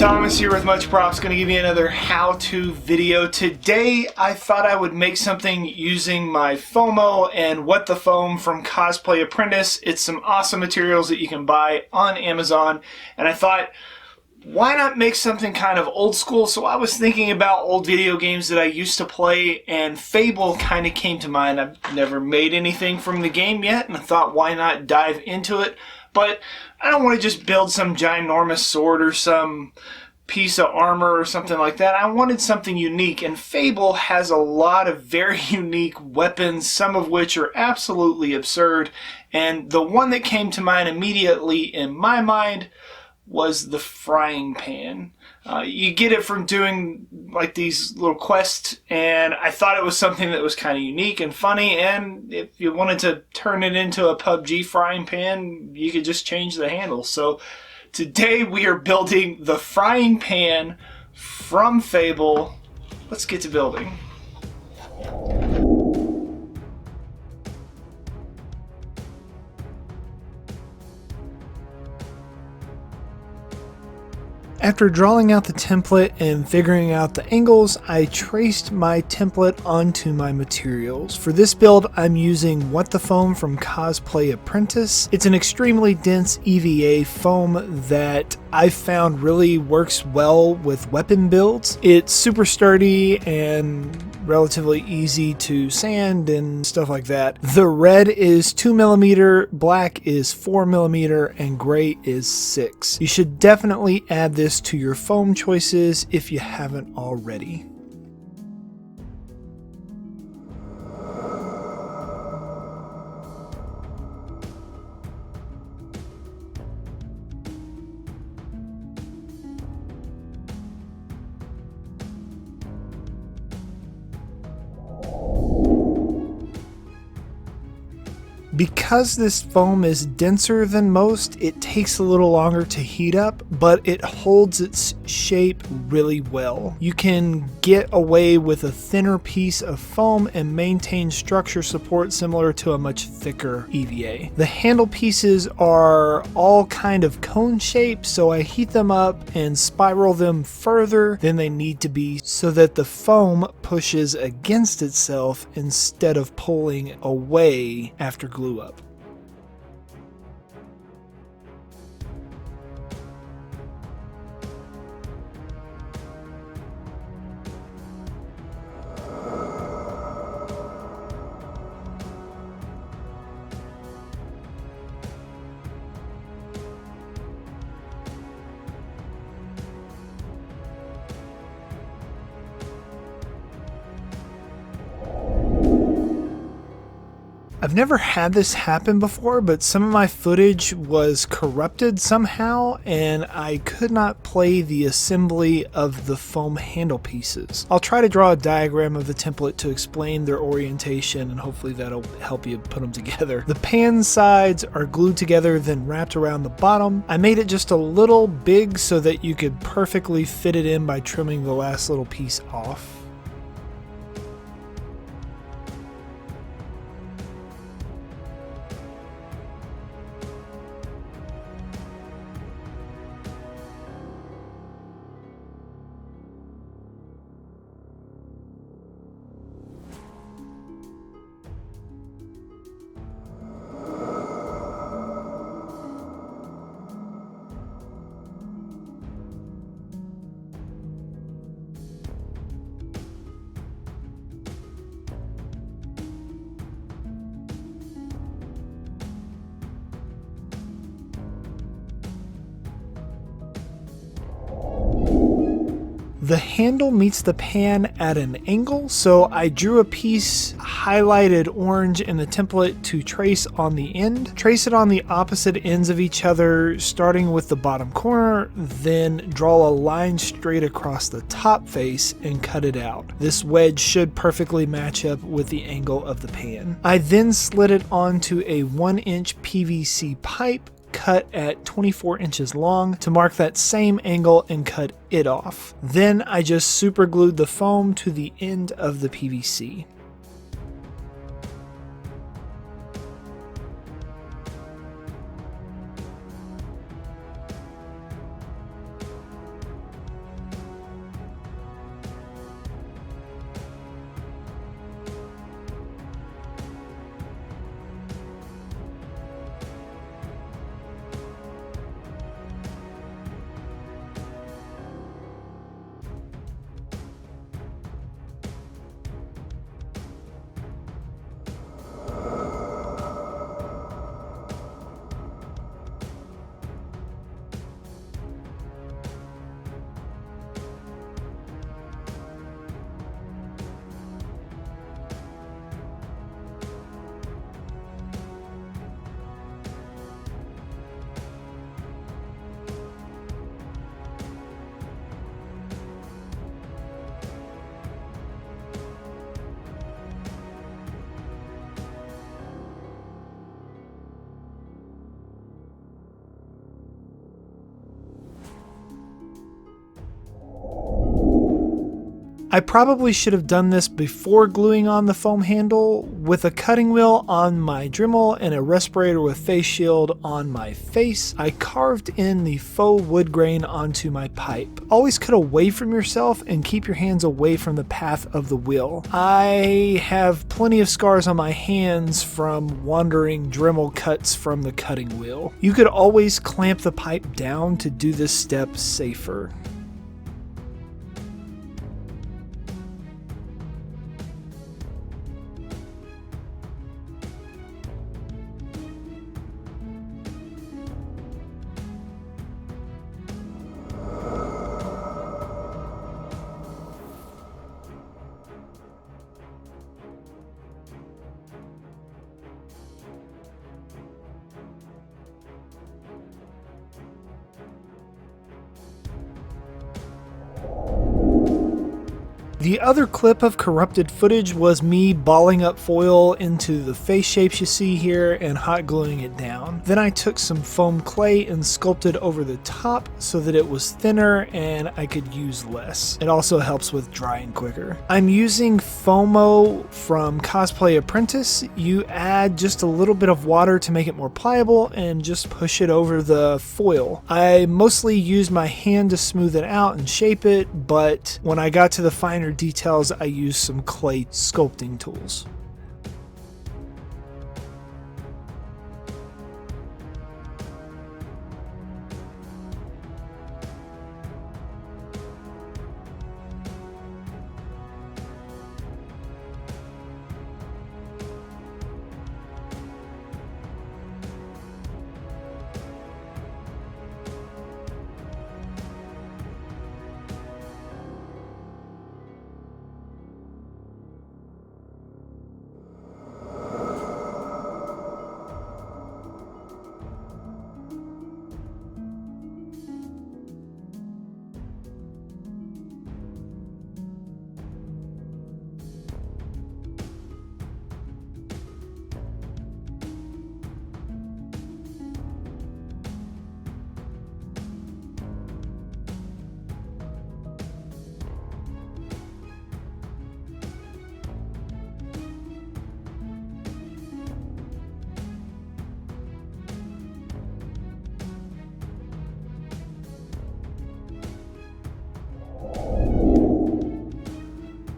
Thomas here with Much Props, going to give you another how-to video. Today I thought I would make something using my FOMO and What the Foam from Cosplay Apprentice. It's some awesome materials that you can buy on Amazon, and I thought, why not make something kind of old school? So I was thinking about old video games that I used to play, and Fable kind of came to mind. I've never made anything from the game yet, and I thought, why not dive into it? But I don't want to just build some ginormous sword or some piece of armor or something like that. I wanted something unique, and Fable has a lot of very unique weapons, some of which are absolutely absurd, and the one that came to mind immediately in my mind was the frying pan. You get it from doing like these little quests, and I thought it was something that was kind of unique and funny, and if you wanted to turn it into a PUBG frying pan, you could just change the handle. So today we are building the frying pan from Fable. Let's get to building. After drawing out the template and figuring out the angles, I traced my template onto my materials. For this build, I'm using What the Foam from Cosplay Apprentice. It's an extremely dense EVA foam that I found really works well with weapon builds. It's super sturdy and relatively easy to sand and stuff like that. The red is 2mm, black is 4mm, and gray is 6. You should definitely add this to your foam choices if you haven't already. Because this foam is denser than most, it takes a little longer to heat up, but it holds its shape really well. You can get away with a thinner piece of foam and maintain structure support similar to a much thicker EVA. The handle pieces are all kind of cone shaped, so I heat them up and spiral them further than they need to be so that the foam pushes against itself instead of pulling away after glue up. I've never had this happen before, but some of my footage was corrupted somehow, and I could not play the assembly of the foam handle pieces. I'll try to draw a diagram of the template to explain their orientation, and hopefully that'll help you put them together. The pan sides are glued together, then wrapped around the bottom. I made it just a little big so that you could perfectly fit it in by trimming the last little piece off. The handle meets the pan at an angle, so I drew a piece highlighted orange in the template to trace on the end. Trace it on the opposite ends of each other, starting with the bottom corner, then draw a line straight across the top face and cut it out. This wedge should perfectly match up with the angle of the pan. I then slid it onto a 1-inch PVC pipe cut at 24 inches long to mark that same angle and cut it off. Then I just super glued the foam to the end of the PVC. I probably should have done this before gluing on the foam handle. With a cutting wheel on my Dremel and a respirator with face shield on my face, I carved in the faux wood grain onto my pipe. Always cut away from yourself and keep your hands away from the path of the wheel. I have plenty of scars on my hands from wandering Dremel cuts from the cutting wheel. You could always clamp the pipe down to do this step safer. The other clip of corrupted footage was me balling up foil into the face shapes you see here and hot gluing it down. Then I took some foam clay and sculpted over the top so that it was thinner and I could use less. It also helps with drying quicker. I'm using Fomo from Cosplay Apprentice. You add just a little bit of water to make it more pliable and just push it over the foil. I mostly used my hand to smooth it out and shape it, but when I got to the finer details, I used some clay sculpting tools.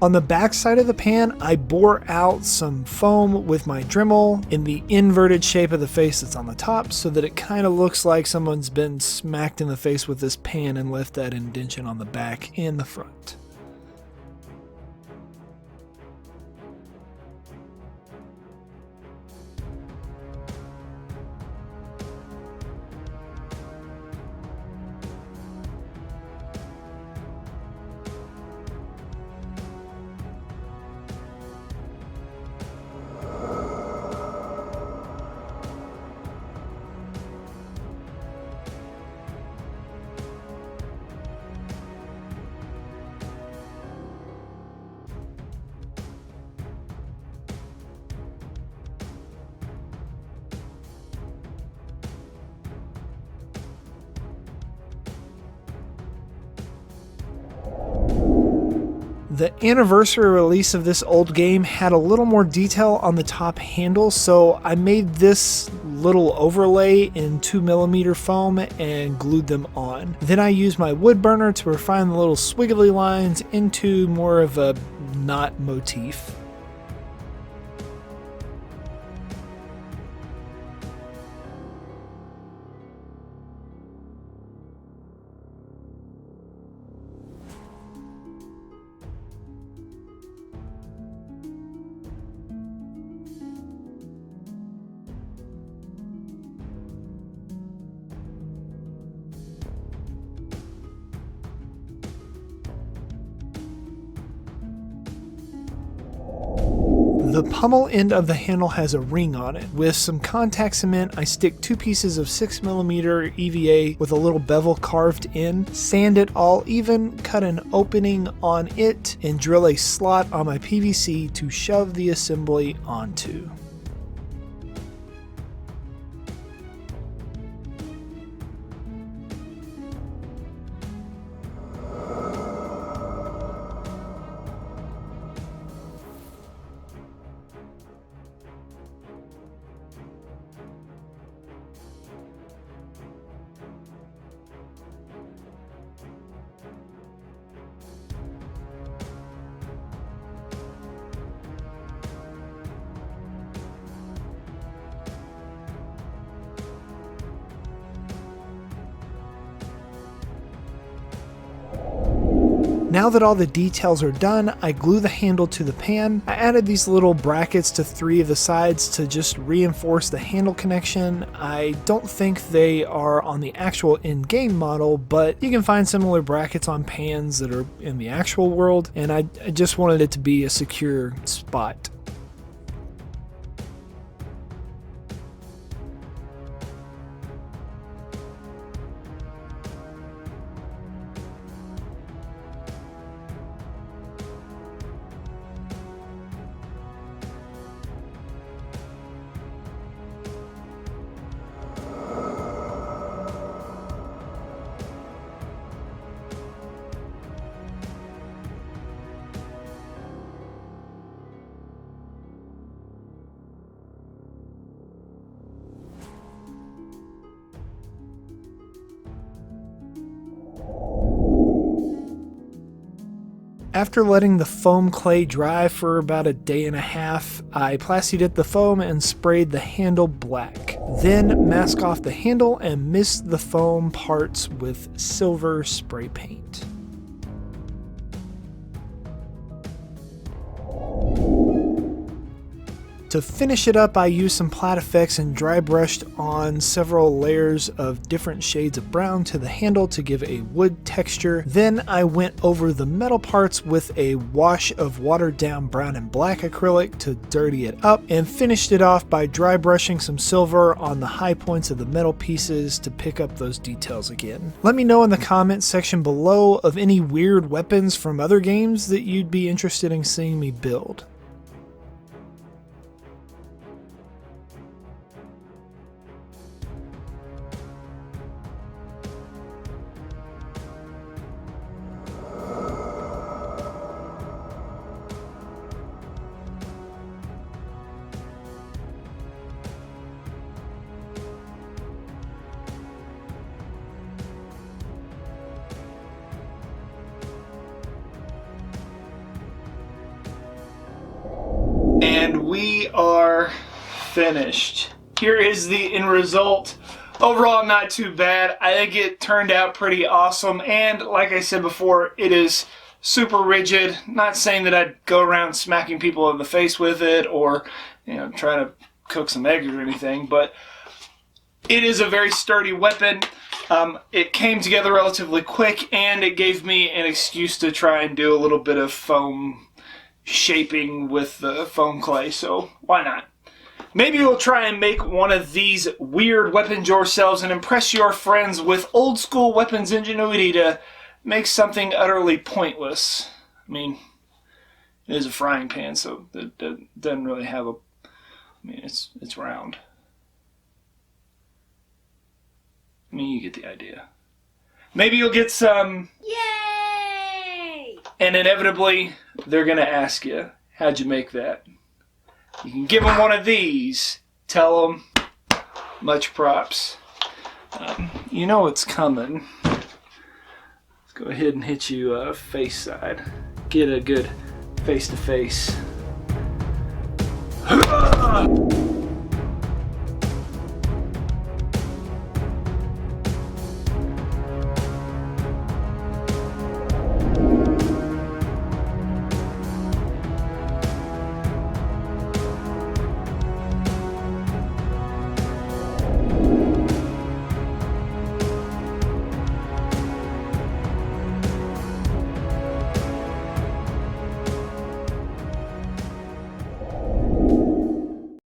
On the back side of the pan, I bore out some foam with my Dremel in the inverted shape of the face that's on the top so that it kind of looks like someone's been smacked in the face with this pan and left that indentation on the back and the front. The anniversary release of this old game had a little more detail on the top handle, so I made this little overlay in 2mm foam and glued them on. Then I used my wood burner to refine the little squiggly lines into more of a knot motif. The pummel end of the handle has a ring on it. With some contact cement, I stick 2 pieces of 6mm EVA with a little bevel carved in, sand it all even, cut an opening on it, and drill a slot on my PVC to shove the assembly onto. Now that all the details are done, I glue the handle to the pan. I added these little brackets to 3 of the sides to just reinforce the handle connection. I don't think they are on the actual in-game model, but you can find similar brackets on pans that are in the actual world, and I just wanted it to be a secure spot. After letting the foam clay dry for about a day and a half, I plastied the foam and sprayed the handle black. Then mask off the handle and mist the foam parts with silver spray paint. To finish it up, I used some Plat Effects and dry brushed on several layers of different shades of brown to the handle to give a wood texture. Then I went over the metal parts with a wash of watered down brown and black acrylic to dirty it up, and finished it off by dry brushing some silver on the high points of the metal pieces to pick up those details again. Let me know in the comments section below of any weird weapons from other games that you'd be interested in seeing me build. And we are finished. Here is the end result. Overall, not too bad. I think it turned out pretty awesome, and like I said before, it is super rigid. Not saying that I'd go around smacking people in the face with it or, try to cook some eggs or anything, but it is a very sturdy weapon. It came together relatively quick, and it gave me an excuse to try and do a little bit of foam shaping with the foam clay, so why not? Maybe we'll try and make one of these weird weapons yourselves and impress your friends with old school weapons ingenuity to make something utterly pointless. I mean, it is a frying pan, so it doesn't really have it's round. I mean, you get the idea. Maybe you'll get some... Yay! And inevitably, they're going to ask you, how'd you make that? You can give them one of these. Tell them, much props. You know it's coming. Let's go ahead and hit you face side. Get a good face-to-face.